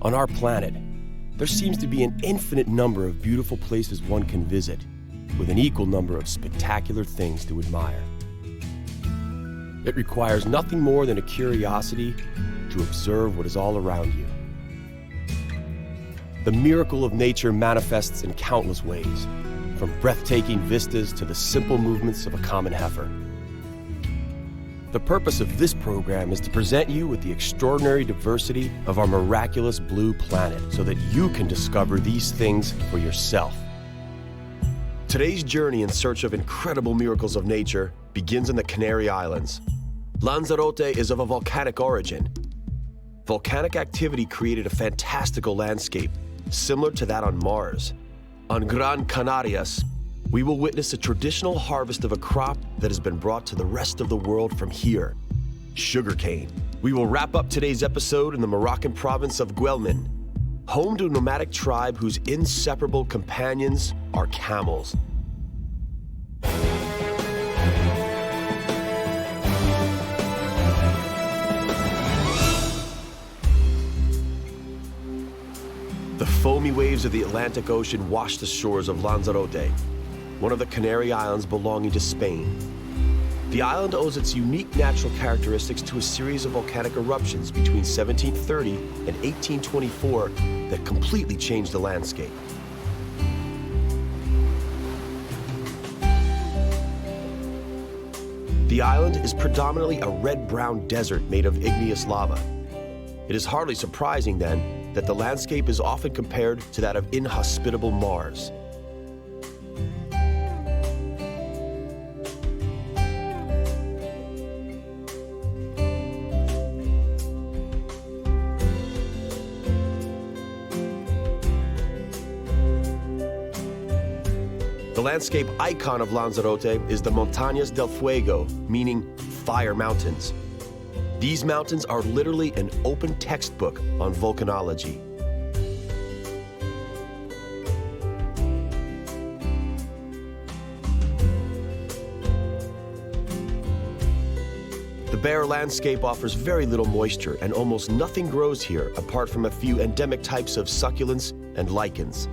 On our planet, there seems to be an infinite number of beautiful places one can visit, with an equal number of spectacular things to admire. It requires nothing more than a curiosity to observe what is all around you. The miracle of nature manifests in countless ways, from breathtaking vistas to the simple movements of a common heifer. The purpose of this program is to present you with the extraordinary diversity of our miraculous blue planet so that you can discover these things for yourself. Today's journey in search of incredible miracles of nature begins in the Canary Islands. Lanzarote is of a volcanic origin. Volcanic activity created a fantastical landscape, similar to that on Mars. On Gran Canaria, we will witness a traditional harvest of a crop that has been brought to the rest of the world from here, sugarcane. We will wrap up today's episode in the Moroccan province of Guelmim, home to a nomadic tribe whose inseparable companions are camels. The foamy waves of the Atlantic Ocean wash the shores of Lanzarote, one of the Canary Islands belonging to Spain. The island owes its unique natural characteristics to a series of volcanic eruptions between 1730 and 1824 that completely changed the landscape. The island is predominantly a red-brown desert made of igneous lava. It is hardly surprising, then, that the landscape is often compared to that of inhospitable Mars. The landscape icon of Lanzarote is the Montañas del Fuego, meaning fire mountains. These mountains are literally an open textbook on volcanology. The bare landscape offers very little moisture, and almost nothing grows here apart from a few endemic types of succulents and lichens.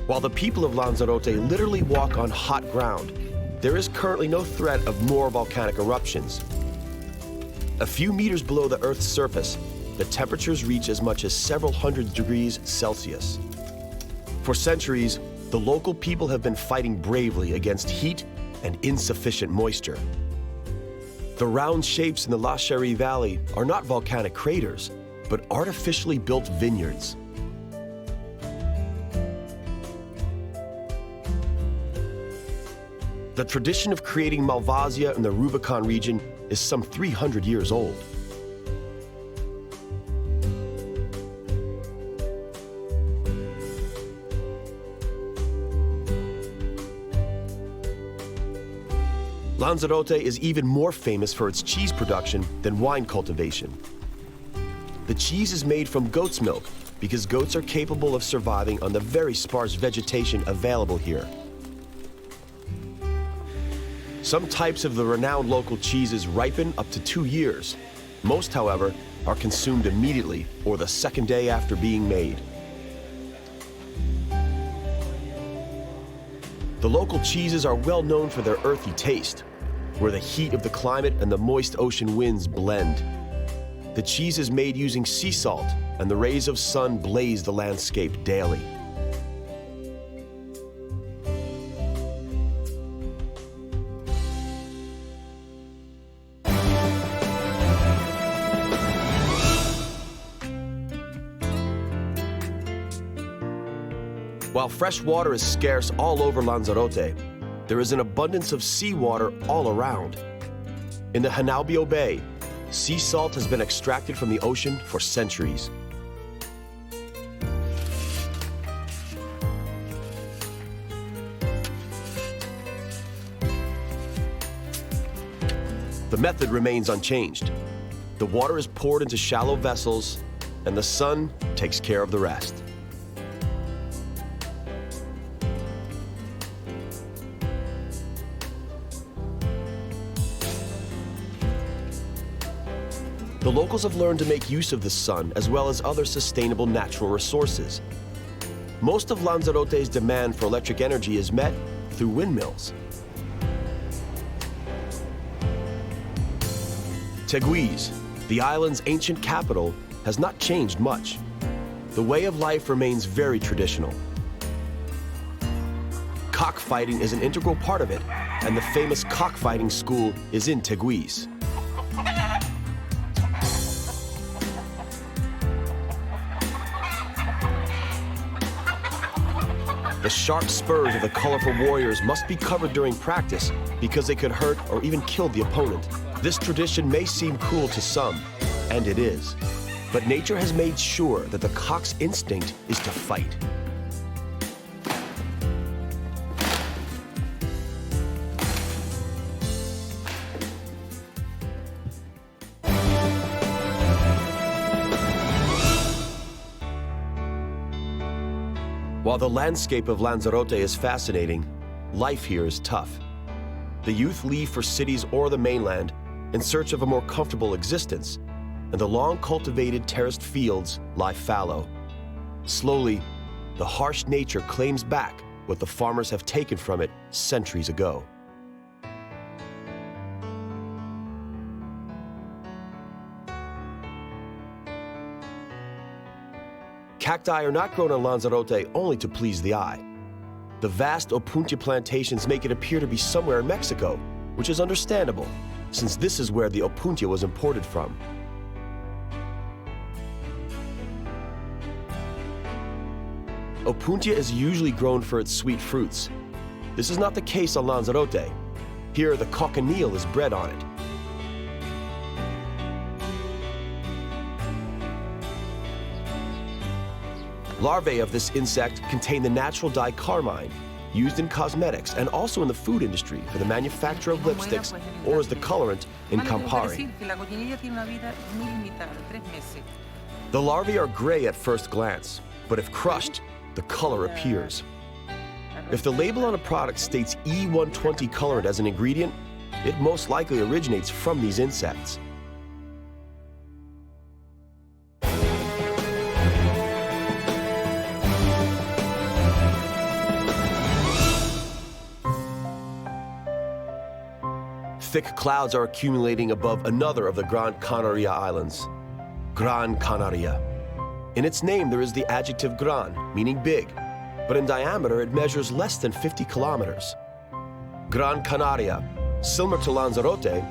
While the people of Lanzarote literally walk on hot ground, there is currently no threat of more volcanic eruptions. A few meters below the Earth's surface, the temperatures reach as much as several hundred degrees Celsius. For centuries, the local people have been fighting bravely against heat and insufficient moisture. The round shapes in the La Cherie Valley are not volcanic craters, but artificially built vineyards. The tradition of creating Malvasia in the Rubicon region is some 300 years old. Lanzarote is even more famous for its cheese production than wine cultivation. The cheese is made from goat's milk because goats are capable of surviving on the very sparse vegetation available here. Some types of the renowned local cheeses ripen up to 2 years. Most, however, are consumed immediately or the second day after being made. The local cheeses are well known for their earthy taste, where the heat of the climate and the moist ocean winds blend. The cheese is made using sea salt, and the rays of sun blaze the landscape daily. While fresh water is scarce all over Lanzarote, there is an abundance of seawater all around. In the Hanaubio Bay, sea salt has been extracted from the ocean for centuries. The method remains unchanged. The water is poured into shallow vessels, and the sun takes care of the rest. The The locals have learned to make use of the sun as well as other sustainable natural resources. Most of Lanzarote's demand for electric energy is met through windmills. Teguise, the island's ancient capital, has not changed much. The way of life remains very traditional. Cockfighting is an integral part of it, and the famous cockfighting school is in Teguise. The sharp spurs of the colorful warriors must be covered during practice because they could hurt or even kill the opponent. This tradition may seem cruel to some, and it is. But nature has made sure that the cock's instinct is to fight. While the landscape of Lanzarote is fascinating, life here is tough. The youth leave for cities or the mainland in search of a more comfortable existence, and the long cultivated terraced fields lie fallow. Slowly, the harsh nature claims back what the farmers have taken from it centuries ago. Cacti are not grown on Lanzarote only to please the eye. The vast opuntia plantations make it appear to be somewhere in Mexico, which is understandable, since this is where the opuntia was imported from. Opuntia is usually grown for its sweet fruits. This is not the case on Lanzarote. Here, the cochineal is bred on it. Larvae of this insect contain the natural dye carmine, used in cosmetics and also in the food industry for the manufacture of lipsticks or as the colorant in Campari. The larvae are gray at first glance, but if crushed, the color appears. If the label on a product states E120 colorant as an ingredient, it most likely originates from these insects. Thick clouds are accumulating above another of the Gran Canaria Islands, Gran Canaria. In its name, there is the adjective gran, meaning big, but in diameter it measures less than 50 kilometers. Gran Canaria, similar to Lanzarote,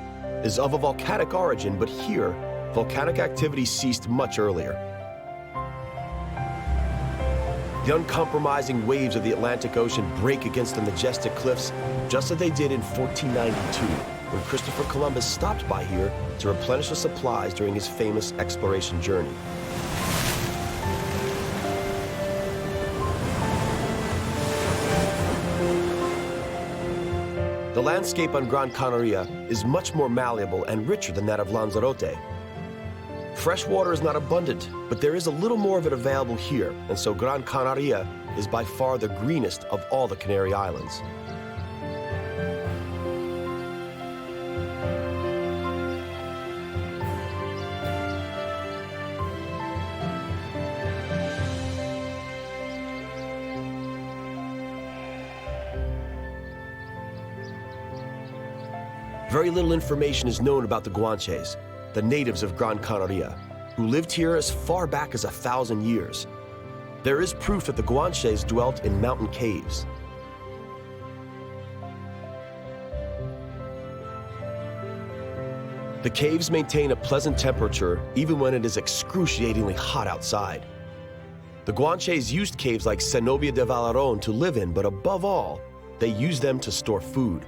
is of a volcanic origin, but here, volcanic activity ceased much earlier. The uncompromising waves of the Atlantic Ocean break against the majestic cliffs, just as they did in 1492, when Christopher Columbus stopped by here to replenish the supplies during his famous exploration journey. The landscape on Gran Canaria is much more malleable and richer than that of Lanzarote. Fresh water is not abundant, but there is a little more of it available here, and so Gran Canaria is by far the greenest of all the Canary Islands. Very little information is known about the Guanches, the natives of Gran Canaria, who lived here as far back as 1,000 years. There is proof that the Guanches dwelt in mountain caves. The caves maintain a pleasant temperature even when it is excruciatingly hot outside. The Guanches used caves like Cenobia de Valaron to live in, but above all, they used them to store food.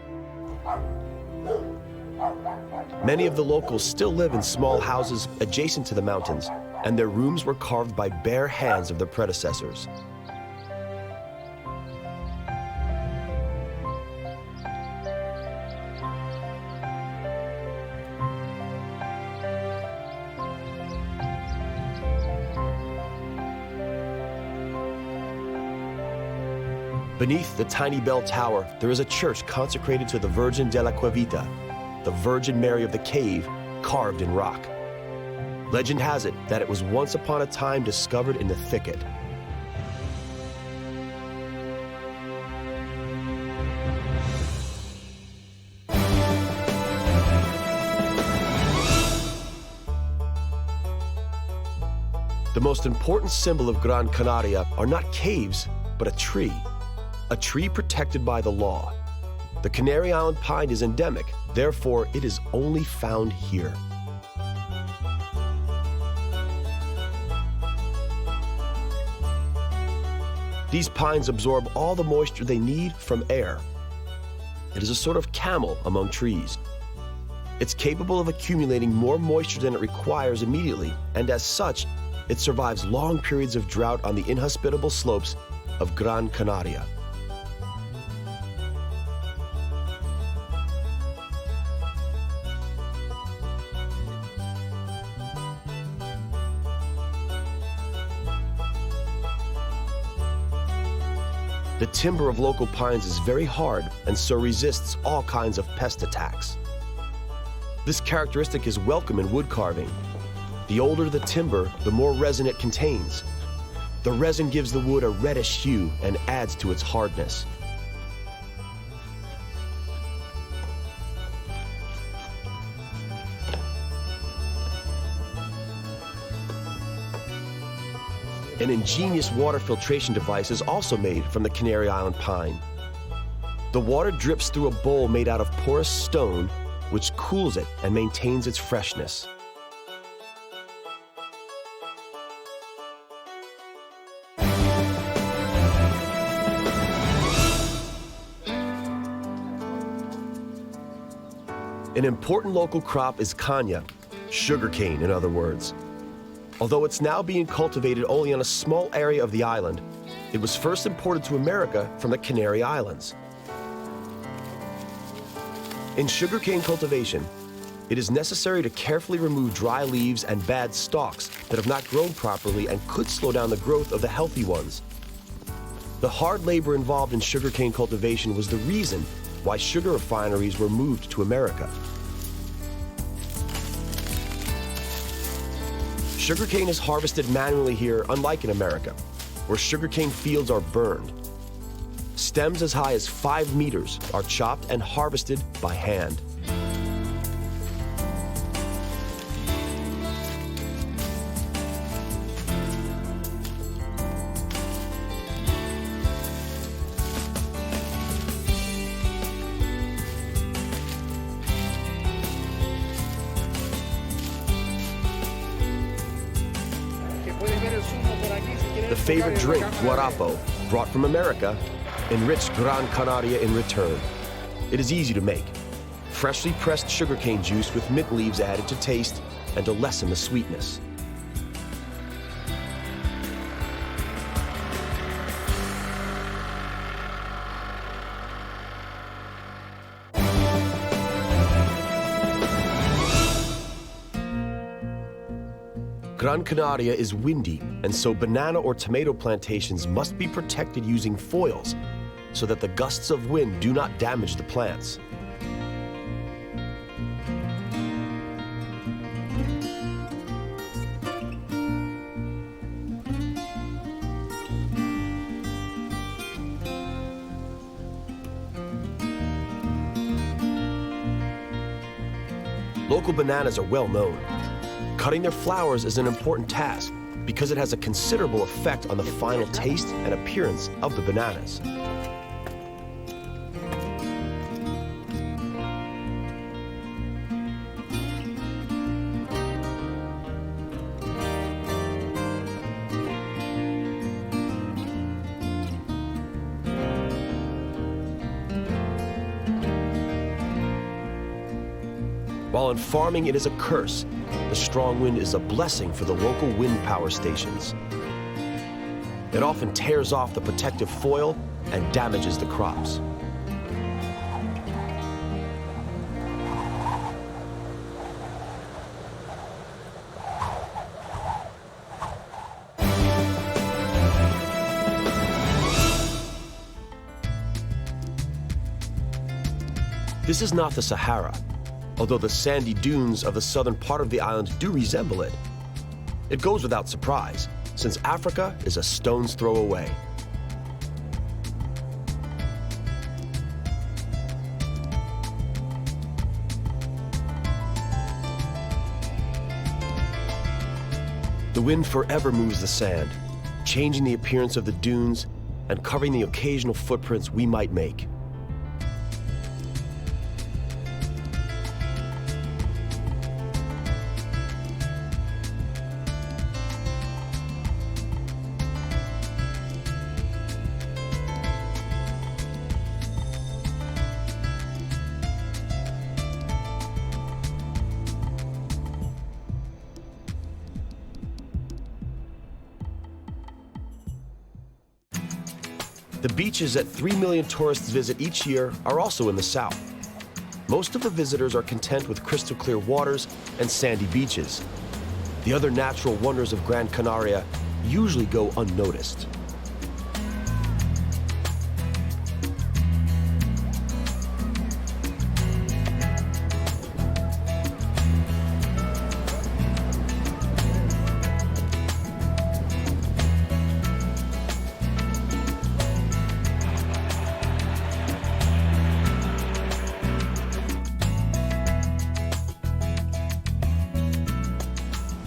Many of the locals still live in small houses adjacent to the mountains, and their rooms were carved by bare hands of their predecessors. Beneath the tiny bell tower, there is a church consecrated to the Virgin de la Cuevita, the Virgin Mary of the Cave, carved in rock. Legend has it that it was once upon a time discovered in the thicket. The most important symbol of Gran Canaria are not caves, but a tree protected by the law. The Canary Island pine is endemic, therefore it is only found here. These pines absorb all the moisture they need from air. It is a sort of camel among trees. It's capable of accumulating more moisture than it requires immediately, and as such, it survives long periods of drought on the inhospitable slopes of Gran Canaria. The timber of local pines is very hard and so resists all kinds of pest attacks. This characteristic is welcome in wood carving. The older the timber, the more resin it contains. The resin gives the wood a reddish hue and adds to its hardness. An ingenious water filtration device is also made from the Canary Island pine. The water drips through a bowl made out of porous stone, which cools it and maintains its freshness. An important local crop is caña, sugarcane in other words. Although it's now being cultivated only on a small area of the island, it was first imported to America from the Canary Islands. In sugarcane cultivation, it is necessary to carefully remove dry leaves and bad stalks that have not grown properly and could slow down the growth of the healthy ones. The hard labor involved in sugarcane cultivation was the reason why sugar refineries were moved to America. Sugarcane is harvested manually here, unlike in America, where sugarcane fields are burned. Stems as high as 5 meters are chopped and harvested by hand. The favorite drink, guarapo, brought from America, enriched Gran Canaria in return. It is easy to make. Freshly pressed sugarcane juice with mint leaves added to taste and to lessen the sweetness. Gran Canaria is windy, and so banana or tomato plantations must be protected using foils so that the gusts of wind do not damage the plants. Local bananas are well known. Cutting their flowers is an important task because it has a considerable effect on the final taste and appearance of the bananas. While in farming it is a curse, the strong wind is a blessing for the local wind power stations. It often tears off the protective foil and damages the crops. This is not the Sahara. Although the sandy dunes of the southern part of the island do resemble it, It goes without surprise, since Africa is a stone's throw away. The wind forever moves the sand, changing the appearance of the dunes and covering the occasional footprints we might make. The beaches that 3 million tourists visit each year are also in the south. Most of the visitors are content with crystal clear waters and sandy beaches. The other natural wonders of Gran Canaria usually go unnoticed.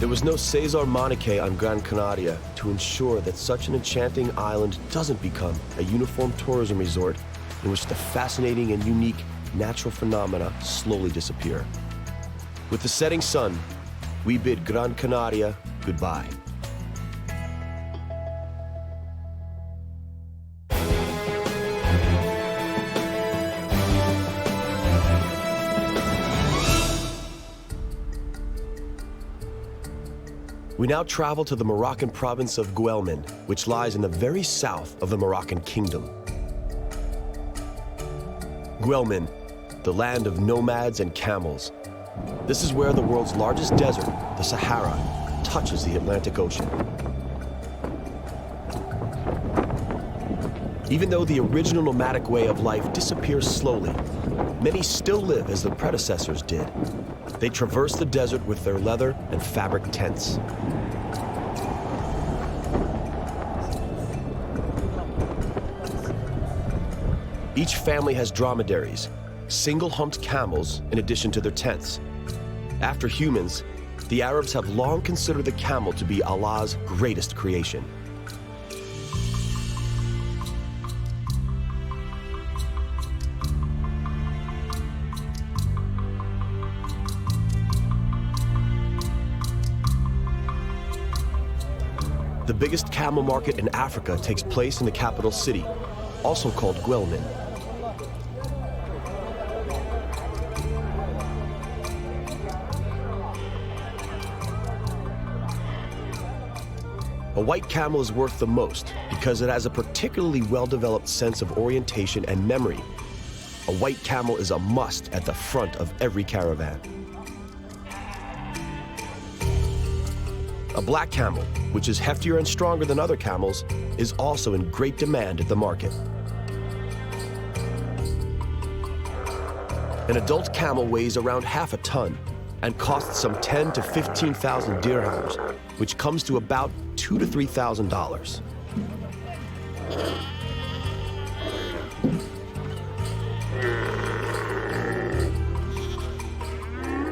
There was no Cesar Manique on Gran Canaria to ensure that such an enchanting island doesn't become a uniform tourism resort in which the fascinating and unique natural phenomena slowly disappear. With the setting sun, we bid Gran Canaria goodbye. We now travel to the Moroccan province of Guelmim, which lies in the very south of the Moroccan kingdom. Guelmim, the land of nomads and camels. This is where the world's largest desert, the Sahara, touches the Atlantic Ocean. Even though the original nomadic way of life disappears slowly, many still live as their predecessors did. They traverse the desert with their leather and fabric tents. Each family has dromedaries, single-humped camels in addition to their tents. After humans, the Arabs have long considered the camel to be Allah's greatest creation. The biggest camel market in Africa takes place in the capital city, also called Guelmim. A white camel is worth the most because it has a particularly well-developed sense of orientation and memory. A white camel is a must at the front of every caravan. A black camel, which is heftier and stronger than other camels, is also in great demand at the market. An adult camel weighs around half a ton and costs some 10 to 15,000 dirhams, which comes to about $2,000 to $3,000.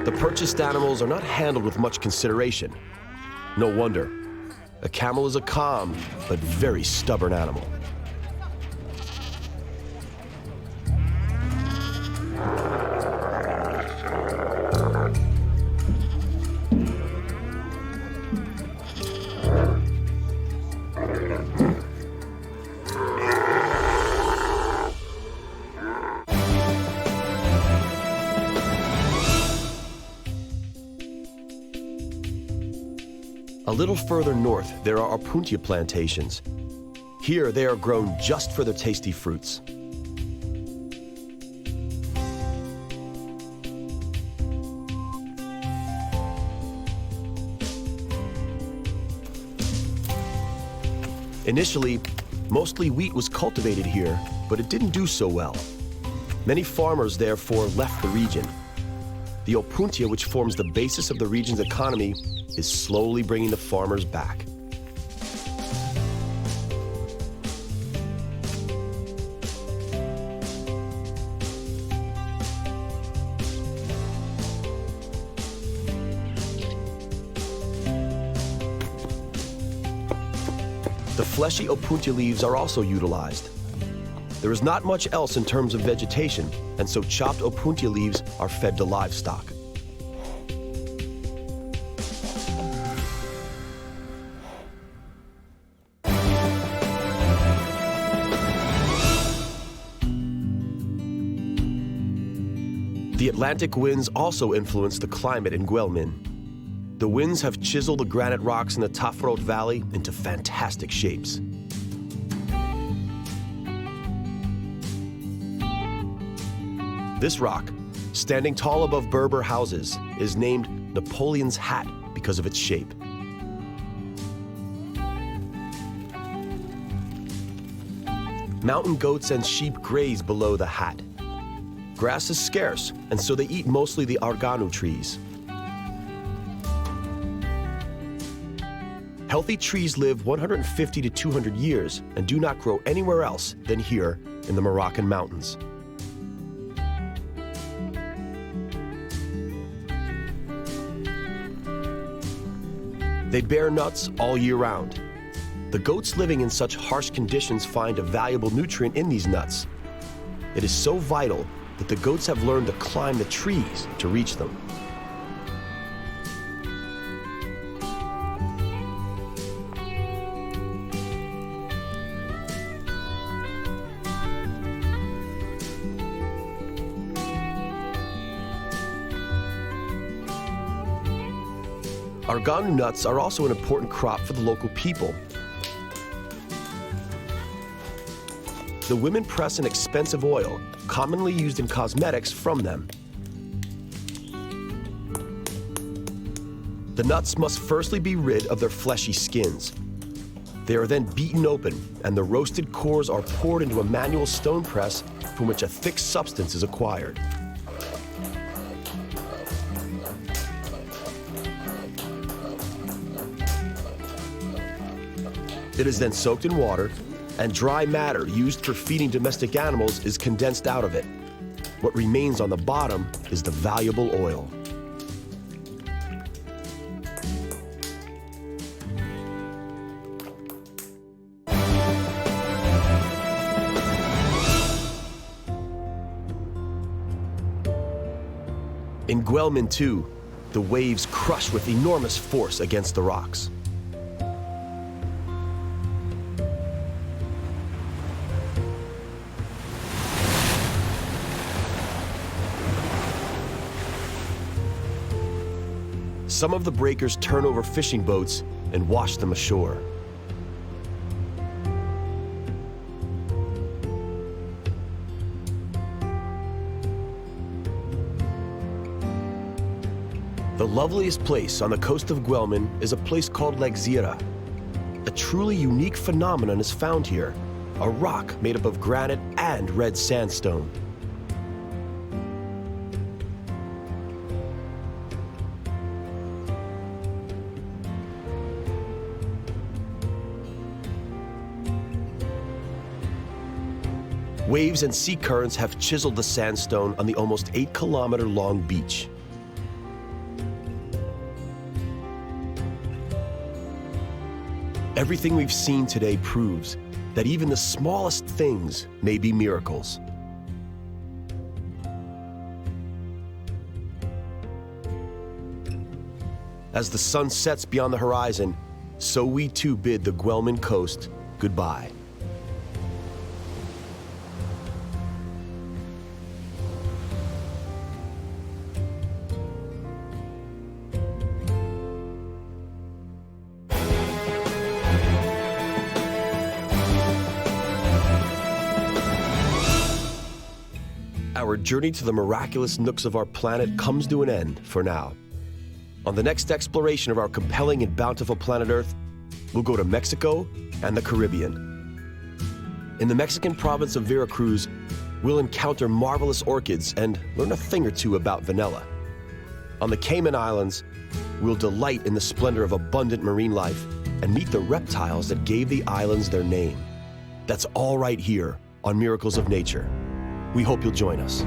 The purchased animals are not handled with much consideration. No wonder. A camel is a calm but very stubborn animal. A little further north, there are opuntia plantations. Here, they are grown just for their tasty fruits. Initially, mostly wheat was cultivated here, but it didn't do so well. Many farmers, therefore, left the region. The opuntia, which forms the basis of the region's economy, is slowly bringing the farmers back. The fleshy opuntia leaves are also utilized. There is not much else in terms of vegetation, and so chopped opuntia leaves are fed to livestock. The Atlantic winds also influence the climate in Guelmim. The winds have chiseled the granite rocks in the Tafrot Valley into fantastic shapes. This rock, standing tall above Berber houses, is named Napoleon's Hat because of its shape. Mountain goats and sheep graze below the hat. Grass is scarce, and so they eat mostly the arganu trees. Healthy trees live 150 to 200 years and do not grow anywhere else than here in the Moroccan mountains. They bear nuts all year round. The goats living in such harsh conditions find a valuable nutrient in these nuts. It is so vital that the goats have learned to climb the trees to reach them. Arganu nuts are also an important crop for the local people. The women press an expensive oil, commonly used in cosmetics, from them. The nuts must firstly be rid of their fleshy skins. They are then beaten open, and the roasted cores are poured into a manual stone press from which a thick substance is acquired. It is then soaked in water, and dry matter used for feeding domestic animals is condensed out of it. What remains on the bottom is the valuable oil. In Guelmim, too, the waves crush with enormous force against the rocks. Some of the breakers turn over fishing boats and wash them ashore. The loveliest place on the coast of Guelmim is a place called Lanzarote. A truly unique phenomenon is found here, a rock made up of granite and red sandstone. Waves and sea currents have chiseled the sandstone on the almost 8-kilometer-long beach. Everything we've seen today proves that even the smallest things may be miracles. As the sun sets beyond the horizon, so we too bid the Guelmim coast goodbye. Our journey to the miraculous nooks of our planet comes to an end for now. On the next exploration of our compelling and bountiful planet Earth, we'll go to Mexico and the Caribbean. In the Mexican province of Veracruz, we'll encounter marvelous orchids and learn a thing or two about vanilla. On the Cayman Islands, We'll delight in the splendor of abundant marine life and meet the reptiles that gave the islands their name. That's all right here on Miracles of Nature. We hope you'll join us.